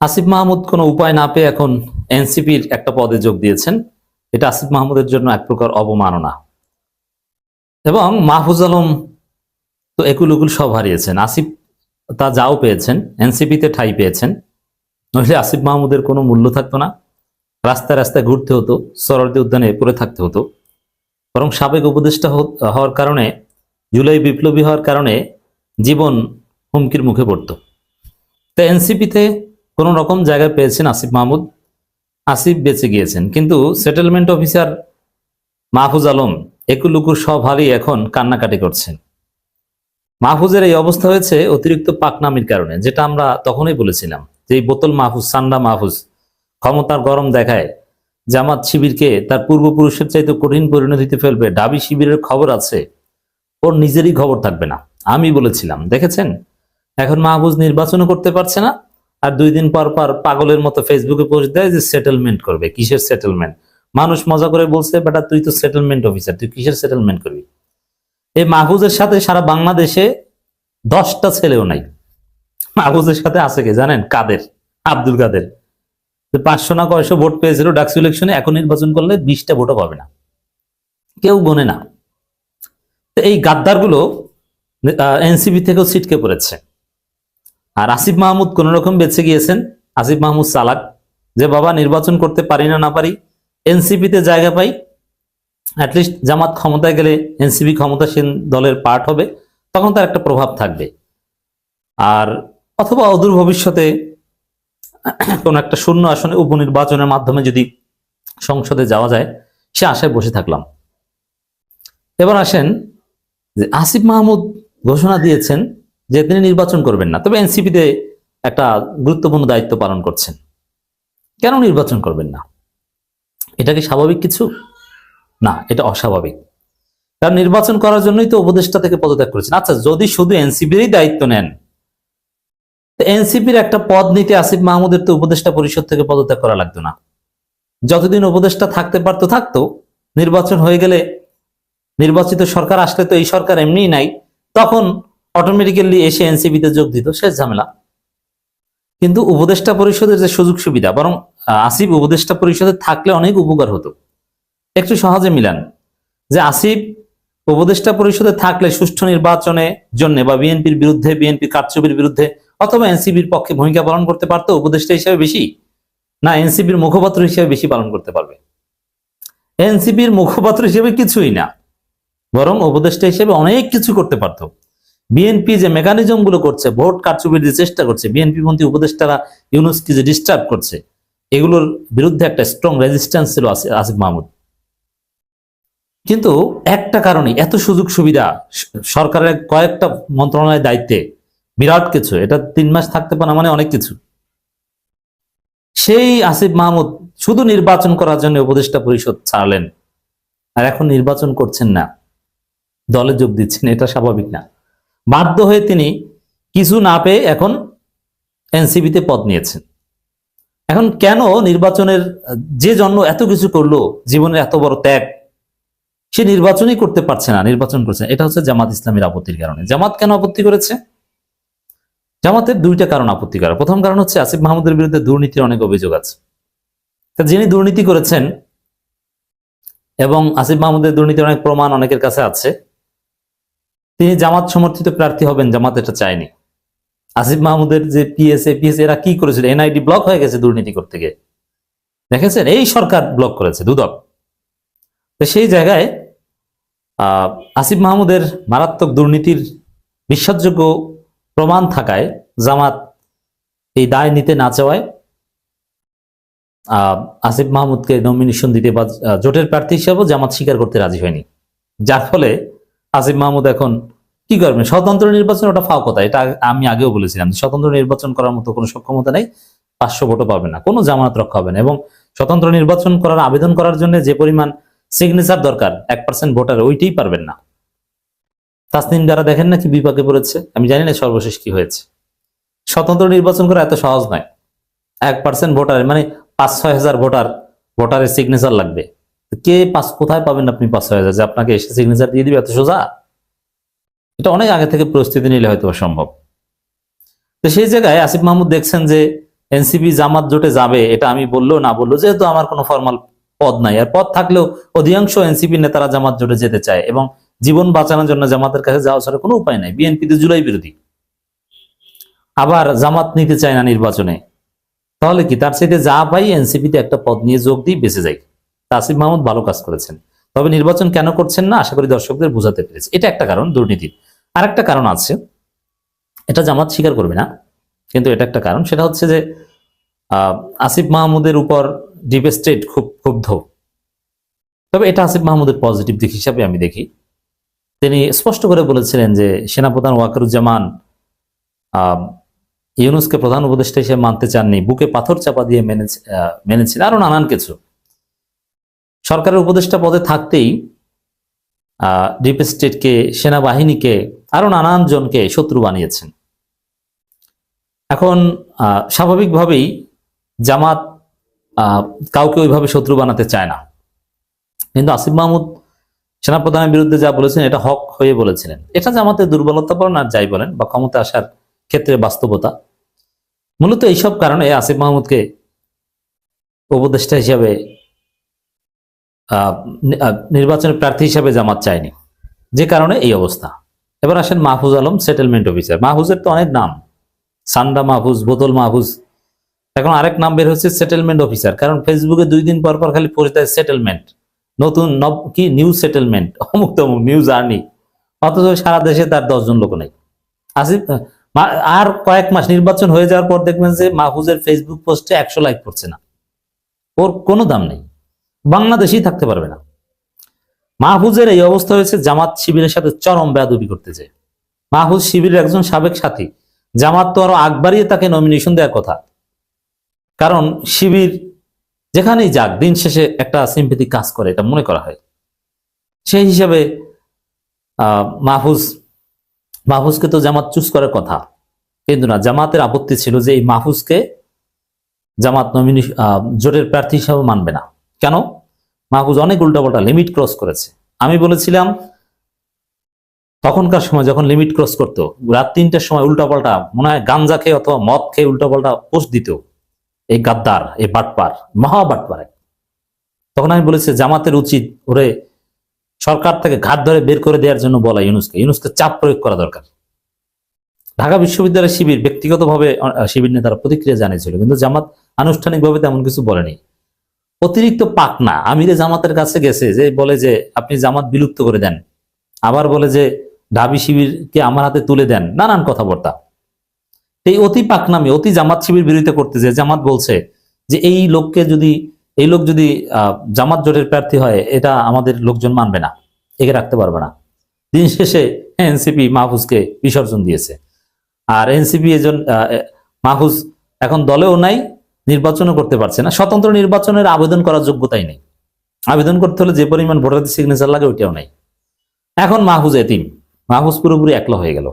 আসিফ মাহমুদ কোনো উপায় না পেয়ে এখন এনসিপির একটা পদে যোগ দিয়েছেন। এটা আসিফ মাহমুদের জন্য এক প্রকার অবমাননা। এবং মাহফুজ আলম তো একুল উকুল সব হারিয়েছেন। আসিফ তা যাও পেয়েছেন, এনসিপিতে ঠাঁই পেয়েছেন। নইলে আসিফ মাহমুদের কোনো মূল্য থাকতো না। রাস্তায় রাস্তায় ঘুরতে হতো, সরোয়ার্দী উদ্যানে পড়ে থাকতে হতো। বরং সাবেক উপদেষ্টা হওয়ার কারণে, জুলাই বিপ্লবী হওয়ার কারণে জীবন হুমকির মুখে পড়তো। তো এনসিপিতে কোন রকম জায়গায় পেয়েছেন আসিফ মাহমুদ। আসিফ বেঁচে গিয়েছেন, কিন্তু সেটেলমেন্ট অফিসার মাহফুজ আলম একুলুকুর সব হারিয়ে এখন কান্নাকাটি করছেন। মাহফুজের এই অবস্থা হয়েছে অতিরিক্ত পাকনামির কারণে, যেটা আমরা তখনই বলেছিলাম যে এই বোতল মাহফুজ, সান্ডা মাহফুজ ক্ষমতার গরম দেখায় জামাত শিবিরকে তার পূর্বপুরুষের চাইতে কঠিন পরিণতিতে ফেলবে। ডাবি শিবিরের খবর আছে, ওর নিজেরই খবর থাকবে না। আমি বলেছিলাম, দেখেছেন এখন মাহফুজ নির্বাচনও করতে পারছে না, আর 2 দিন পর পর পাগলের মতো ফেসবুকে পোস্ট দেয় যে সেটেলমেন্ট করবে। কিসের সেটেলমেন্ট? মানুষ মজা করে বলছে, বেটা তুই তো সেটেলমেন্ট অফিসার, তুই কিসের সেটেলমেন্ট করবি? এই মাহফুজের সাথে সারা বাংলাদেশে 10টা ছেলেও নাই। মাহফুজের সাথে আছে কে জানেন? কাদের, আব্দুল কাদের। 500 না কয়শো ভোট পেয়েছিল ডাকসু ইলেকশনে, এখন নির্বাচন করলে 20টা ভোটও পাবে না, কেউ গোনে না। তো এই গাদ্দারগুলো এনসিপি থেকেও ছিটকে পড়েছে। আর আসিফ মাহমুদ কোন রকম বেঁচে গিয়েছেন। আসিফ মাহমুদ চালাক, যে বাবা নির্বাচন করতে পারি না পারি, এনসিপিতে জায়গা পাই, অ্যাটলিস্ট জামাত ক্ষমতায় গেলে এনসিপি ক্ষমতাসীন দলের পার্ট হবে, তখন তার একটা প্রভাব থাকবে। আর অথবা অদূর ভবিষ্যতে কোন একটা শূন্য আসনে উপনির্বাচনের মাধ্যমে যদি সংসদে যাওয়া যায়, সে আশায় বসে থাকলাম। এবার আসেন যে আসিফ মাহমুদ ঘোষণা দিয়েছেন যে তিনি নির্বাচন করবেন না, তবে এনসিপিতে একটা গুরুত্বপূর্ণ দায়িত্ব পালন করছেন। কেন নির্বাচন করবেন না? এটা কি স্বাভাবিক কিছু? না, এটা অস্বাভাবিক। কারণ নির্বাচন করার জন্যই তো উপদেষ্টা থেকে পদত্যাগ করেছেন। আচ্ছা, যদি শুধু এনসিপিরই দায়িত্ব নেন, এনসিপির একটা পদ নিতে আসিফ মাহমুদের তো উপদেষ্টা পরিষদ থেকে পদত্যাগ করা লাগতো না। যতদিন উপদেষ্টা থাকতে পারতো থাকতো, নির্বাচন হয়ে গেলে, নির্বাচিত সরকার আসলে তো এই সরকার এমনিই নাই, তখন অটোমেটিক্যালি এসে এনসিপিতে যোগ দিত, শেষ ঝামেলা। কিন্তু উপদেষ্টা পরিষদের যে সুযোগ সুবিধা, বরং আসিফ উপদেষ্টা পরিষদে থাকলে অনেক উপকার হতো। একটু সহজে মিলান যে আসিফ উপদেষ্টা পরিষদে থাকলে সুষ্ঠু নির্বাচনের জন্য বা বিএনপির বিরুদ্ধে, বিএনপি কারচুপির বিরুদ্ধে অথবা এনসিপির পক্ষে ভূমিকা পালন করতে পারতো উপদেষ্টা হিসেবে বেশি, না এনসিপির মুখপাত্র হিসেবে বেশি পালন করতে পারবে? এনসিপির মুখপাত্র হিসেবে কিছুই না, বরং উপদেষ্টা হিসেবে অনেক কিছু করতে পারতো। বিএনপি যে মেকানিজম গুলো করছে, ভোট কারচুপির যে চেষ্টা করছে, বিএনপি পন্থী উপদেষ্টারা ইউনুসকে যে ডিস্টার্ব করছে, এগুলোর বিরুদ্ধে একটা স্ট্রং রেজিস্ট্যান্স ছিল আসিফ মাহমুদ। কিন্তু একটা কারণে এত সুযোগ সুবিধা, সরকারের কয়েকটা মন্ত্রণালয়ের দায়িত্বে, বিরাট কিছু, এটা 3 মাস থাকতে পারে মানে অনেক কিছু। সেই আসিফ মাহমুদ শুধু নির্বাচন করার জন্য উপদেষ্টা পরিষদ ছাড়লেন, আর এখন নির্বাচন করছেন না, দলে যোগ দিচ্ছেন। এটা স্বাভাবিক না। বাধ্য হয়ে তিনি কিছু না পেয়ে এখন এনসিপিতে পদ নিয়েছেন। এখন কেন নির্বাচনের, যে জন্য এত কিছু করলো, জীবনের এত বড় ত্যাগ, সে নির্বাচনই করতে পারছে না, নির্বাচন করছে, এটা হচ্ছে জামাত ইসলামীর আপত্তির কারণে। জামাত কেন আপত্তি করেছে? জামাতের 2টা কারণ আপত্তি করা। প্রথম কারণ হচ্ছে আসিফ মাহমুদের বিরুদ্ধে দুর্নীতির অনেক অভিযোগ আছে। যিনি দুর্নীতি করেছেন, এবং আসিফ মাহমুদের দুর্নীতির অনেক প্রমাণ অনেকের কাছে আছে, তিনি জামাত সমর্থিত প্রার্থী হবেন, জামাত এটা চায়নি। আসিফ মাহমুদের যে পিএসএ এরা কি করেছিল? এনআইডি ব্লক হয়ে গেছে দুর্নীতি করতে গিয়ে, দেখেছেন? এই সরকার ব্লক করেছে দুদক। তো সেই জায়গায় আসিফ মাহমুদের মারাত্মক দুর্নীতির বিশ্বাসযোগ্য প্রমাণ থাকায় জামাত এই দায় নিতে না চাওয়ায় আসিফ মাহমুদকে নমিনেশন দিতে বা জোটের প্রার্থী হিসেবে জামাত স্বীকার করতে রাজি হয়নি। যার ফলে আসিফ মাহমুদ এখন কি করবেন? স্বতন্ত্র নির্বাচন, ওটা ফাও কথা। এটা আমি আগেও বলেছিলাম, স্বতন্ত্র নির্বাচন করার মতো কোনো সক্ষমতা নেই, 500 ভোটও পাবে না, কোনো জামানত রক্ষা হবে না। এবং স্বতন্ত্র নির্বাচন করার আবেদন করার জন্য যে পরিমাণ সিগনেচার দরকার 1% ভোটার, ওইটাই পারবেন না। তাসনিম যারা দেখেন না কি বিপাকে পড়েছে, আমি জানি না সর্বশেষ কি হয়েছে। স্বতন্ত্র নির্বাচন করা এত সহজ নয়। 1% ভোটার মানে 5-6 হাজার ভোটারের সিগনেচার লাগবে। কোথায় পাবেন আপনি 5-6 হাজার যে আপনাকে এসে সিগনেচার দিয়ে দিবে? এত সোজা? এটা অনেক আগে থেকে প্রস্তুতি নিলে হয়তো সম্ভব। তো সেই জায়গায় আসিফ মাহমুদ দেখছেন যে এনসিপি জামাত জোটে যাবে এটা আমি বললেও না বললো, যেহেতু আমার কোনো ফর্মাল পদ নাই, আর পদ থাকলেও অধিকাংশ এনসিপি নেতারা জামাত জোটে যেতে চায় এবং জীবন বাঁচানোর জন্য জামাতের কাছে যাওয়া ছাড়া কোনো উপায় নাই। বিএনপি তো জুলাই বিরোধী, আবার জামাত নিতে চায় না নির্বাচনে, তাহলে কি তার চাইতে যা পাই এনসিপিতে একটা পদ নিয়ে যোগ দিই, বেঁচে যাই। আসিফ মাহমুদ ভালো কাজ করেছেন, তবে নির্বাচন কেন করছেন না আশা করি দর্শকদের বোঝাতে পেরেছে। এটা একটা কারণ, দুর্নীতির। আর একটা কারণ আছে, এটা জামাত স্বীকার করবে না, কিন্তু এটা একটা কারণ, সেটা হচ্ছে যে আসিফ মাহমুদের উপর ডিপ স্টেট খুব ক্ষুব্ধ। তবে এটা আসিফ মাহমুদের পজিটিভ দিক হিসাবে আমি দেখি। তিনি স্পষ্ট করে বলেছিলেন যে সেনাপ্রধান ওয়াকারুজ্জামান ইউনূসকে প্রধান উপদেষ্টা হিসেবে মানতে চাননি, বুকে পাথর চাপা দিয়ে মেনেছিল, আরো নানান কিছু। সরকারের উপদেষ্টা পদে থাকতেই ডিপ স্টেটকে, সেনাবাহিনীকে, আরো নানান জনকে শত্রু বানিয়েছেন। এখন স্বাভাবিকভাবেই জামাত কাউকে ওইভাবে শত্রু বানাতে চায় না, কিন্তু আসিফ মাহমুদ সেনাপ্রধানের বিরুদ্ধে যা বলেছেন এটা হক হয়ে বলেছিলেন। এটা জামাতের দুর্বলতা বলেন আর যাই বলেন, বা ক্ষমতা আসার ক্ষেত্রে বাস্তবতা। মূলত এইসব কারণে আসিফ মাহমুদকে উপদেষ্টা হিসাবে নির্বাচনের প্রার্থী হিসাবে জামাত চায়নি, যে কারণে এই অবস্থা। এবার আসেন মাহফুজ আলম, সেটেলমেন্ট অফিসার। মাহফুজের তো অনেক নাম, সান্ডা মাহফুজ, বোতল মাহফুজ, এখন আরেক নাম বের হচ্ছে সেটেলমেন্ট অফিসার। কারণ ফেসবুকে 2 দিন পর পর খালি পড়ে যায় সেটেলমেন্ট, নতুন কি নিউ সেটেলমেন্ট, অমুক তমুক, নিউ জার্নি, অথচ সারা দেশে তার 10 জন লোক নেই। আসিফ আর কয়েক মাস নির্বাচন হয়ে যাওয়ার পর দেখবেন যে মাহফুজের ফেসবুক পোস্টে 100 লাইক পড়ছে না, ওর কোনো দাম নেই, বাংলাদেশেই থাকতে পারবে না। মাহফুজের এই অবস্থা হয়েছে জামাত শিবিরের সাথে চরম বেয়াদবি করতেছে। মাহফুজ শিবিরের একজন সাবেক সাথী, জামাত তো আরো আগ বাড়িয়ে তাকে নমিনেশন দেওয়ার কথা, কারণ শিবির যেখানেই যাক দিন শেষে একটা সিম্পেথি কাজ করে, এটা মনে করা হয়। সেই হিসাবে মাহফুজকে তো জামাত চুজ করার কথা, কিন্তু না, জামাতের আপত্তি ছিল যে এই মাহফুজকে জামাত জোটের প্রার্থী হিসাবে মানবে না। কেন? মাহফুজ অনেক উল্টাপাল্টা লিমিট ক্রস করেছে। আমি বলেছিলাম তখনকার সময় যখন লিমিট ক্রস করতো, রাত 3টার সময় উল্টাপাল্টা, মনে হয় গাঞ্জা খেয়ে অথবা মদ খেয়ে উল্টাপাল্টা পোস্ট দিত, এই গাদ্দার, এই বাটপার, মহা বাটপার। তখন আমি বলেছি জামাতের উচিত ওরে সরকার থেকে ঘাট ধরে বের করে দেওয়ার জন্য বলা, ইউনূসকে চাপ প্রয়োগ করা দরকার। ঢাকা বিশ্ববিদ্যালয়ের শিবির ব্যক্তিগতভাবে শিবির নেতারা প্রতিক্রিয়া জানিয়েছিল, কিন্তু জামাত আনুষ্ঠানিকভাবে তেমন কিছু বলেনি। অতিরিক্ত পাকনা আমিরে জামাতের কাছে গেছে, যে বলে যে আপনি জামাত বিলুপ্ত করে দেন, আবার বলে যে ঢাবি শিবিরকে আমার হাতে তুলে দেন, নানান কথাবার্তা। এই অতি পাকনামি, অতি জামাত শিবির বিরোধিতা করতে যে জামাত বলছে যে এই লোক যদি জামাত জোটের প্রার্থী হয়, এটা আমাদের লোকজন মানবে না, একে রাখতে পারবে না। দিন শেষে এনসিপি মাহফুজকে বিসর্জন দিয়েছে। আর এনসিপি মাহফুজ এখন দলেও নাই, নির্বাচনও করতে পারছে না, স্বতন্ত্র নির্বাচনের আবেদন করার যোগ্যতাই নেই। আবেদন করতে হলে যে পরিমাণ ভোটারদের সিগনেচার লাগে ওইটাও নাই। এখন মাহফুজ এতিম, মাহফুজ পুরোপুরি একলা হয়ে গেল।